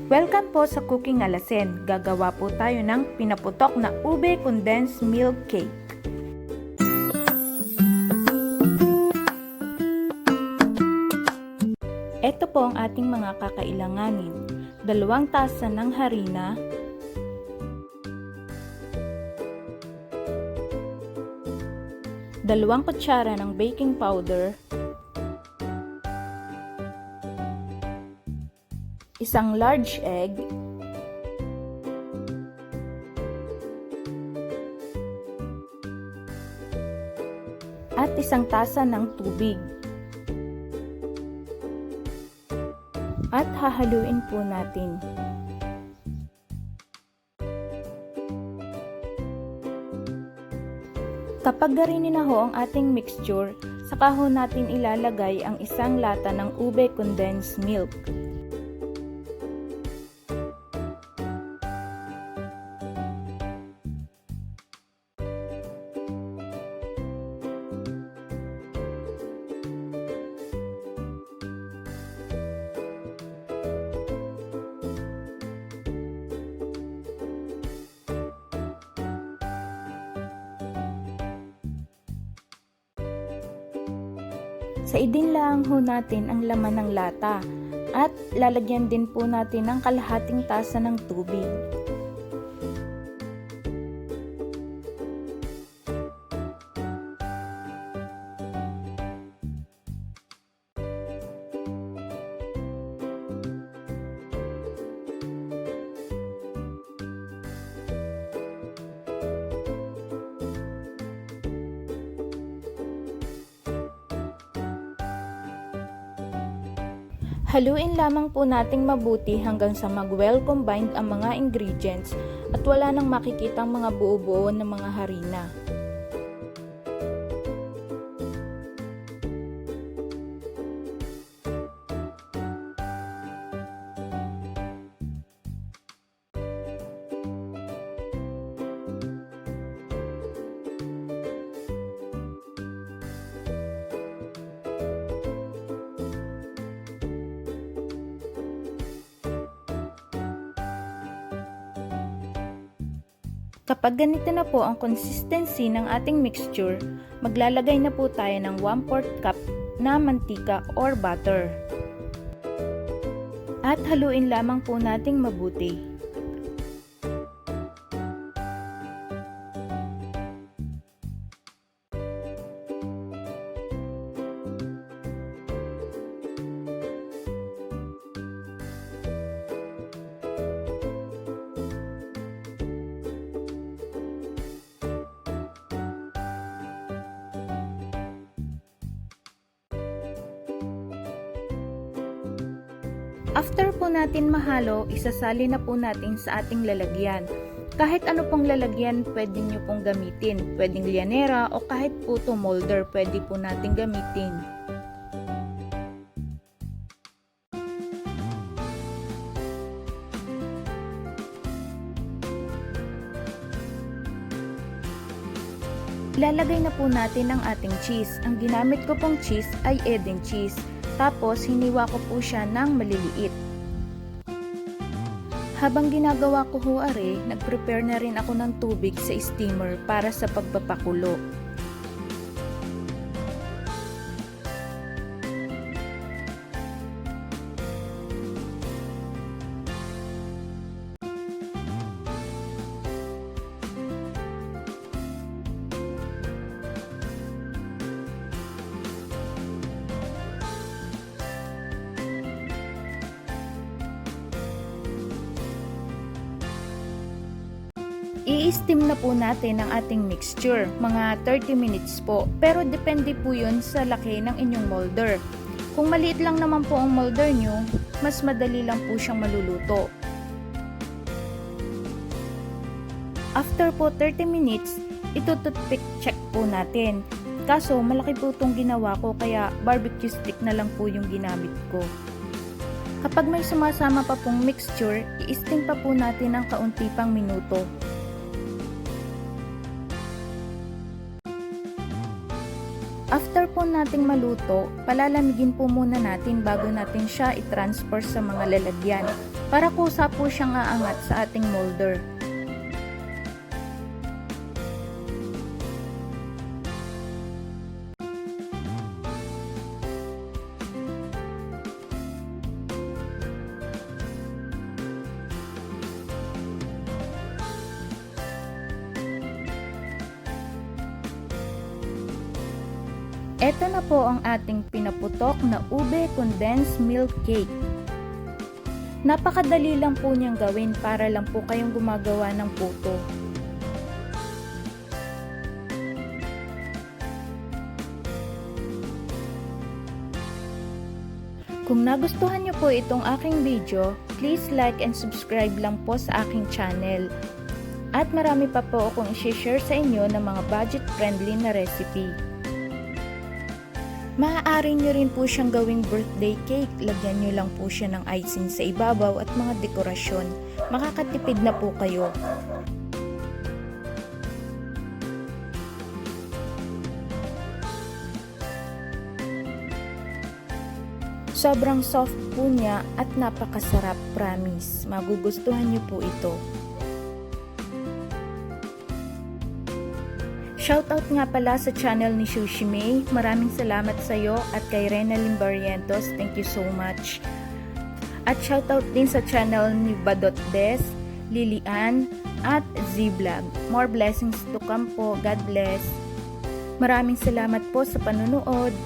Welcome po sa Cooking Alasen. Gagawa po tayo ng pinaputok na Ube Condense Milk Cake. Ito po ang ating mga kakailanganin. 2 tasa ng harina, 2 kutsara ng baking powder, 1 large egg, at 1 tasa ng tubig. At hahaluin po natin. Kapag garinin na ho ang ating mixture, saka ho natin ilalagay ang 1 lata ng ube condensed milk. Saidin lang ho natin ang laman ng lata at lalagyan din po natin ng kalahating tasa ng tubig. Haluin lamang po nating mabuti hanggang sa mag-well combined ang mga ingredients at wala nang makikitang mga buo-buo na mga harina. Kapag ganito na po ang consistency ng ating mixture, maglalagay na po tayo ng 1/4 cup na mantika or butter. At haluin lamang po nating mabuti. After po natin mahalo, isasali na po natin sa ating lalagyan. Kahit ano pong lalagyan pwede nyo pong gamitin. Pwedeng lianera o kahit puto molder pwede po natin gamitin. Ilalagay na po natin ang ating cheese. Ang ginamit ko pong cheese ay Eden cheese. Tapos, hiniwa ko po siya ng maliliit. Habang ginagawa ko ho are, nag-prepare na rin ako ng tubig sa steamer para sa pagpapakulo. I-steam na po natin ang ating mixture, mga 30 minutes po. Pero depende po yun sa laki ng inyong molder. Kung maliit lang naman po ang molder nyo, mas madali lang po siyang maluluto. After po 30 minutes, ito-toothpick check po natin. Kaso malaki po itong ginawa ko kaya barbecue stick na lang po yung ginamit ko. Kapag may sumasama pa pong mixture, i-steam pa po natin ng kaunti pang minuto. After After po nating maluto, palalamigin po muna natin bago natin siya i-transfer sa mga lalagyan para kusa po siyang aangat sa ating molder. Ito na po ang ating pinaputok na Ube Condense Milk Cake. Napakadali lang po niyang gawin para lang po kayong gumagawa ng puto. Kung nagustuhan niyo po itong aking video, please like and subscribe lang po sa aking channel. At marami pa po akong i-share sa inyo ng mga budget-friendly na recipe. Maaari nyo rin po siyang gawing birthday cake. Lagyan nyo lang po siya ng icing sa ibabaw at mga dekorasyon. Makakatipid na po kayo. Sobrang soft po niya at napakasarap, promise. Magugustuhan nyo po ito. Shoutout nga pala sa channel ni Sushi May. Maraming salamat sa iyo at kay Rena Limbarientos. Thank you so much. At shoutout din sa channel ni Badot.des, Lilian at Z-Vlog. More blessings to come po. God bless. Maraming salamat po sa panunood.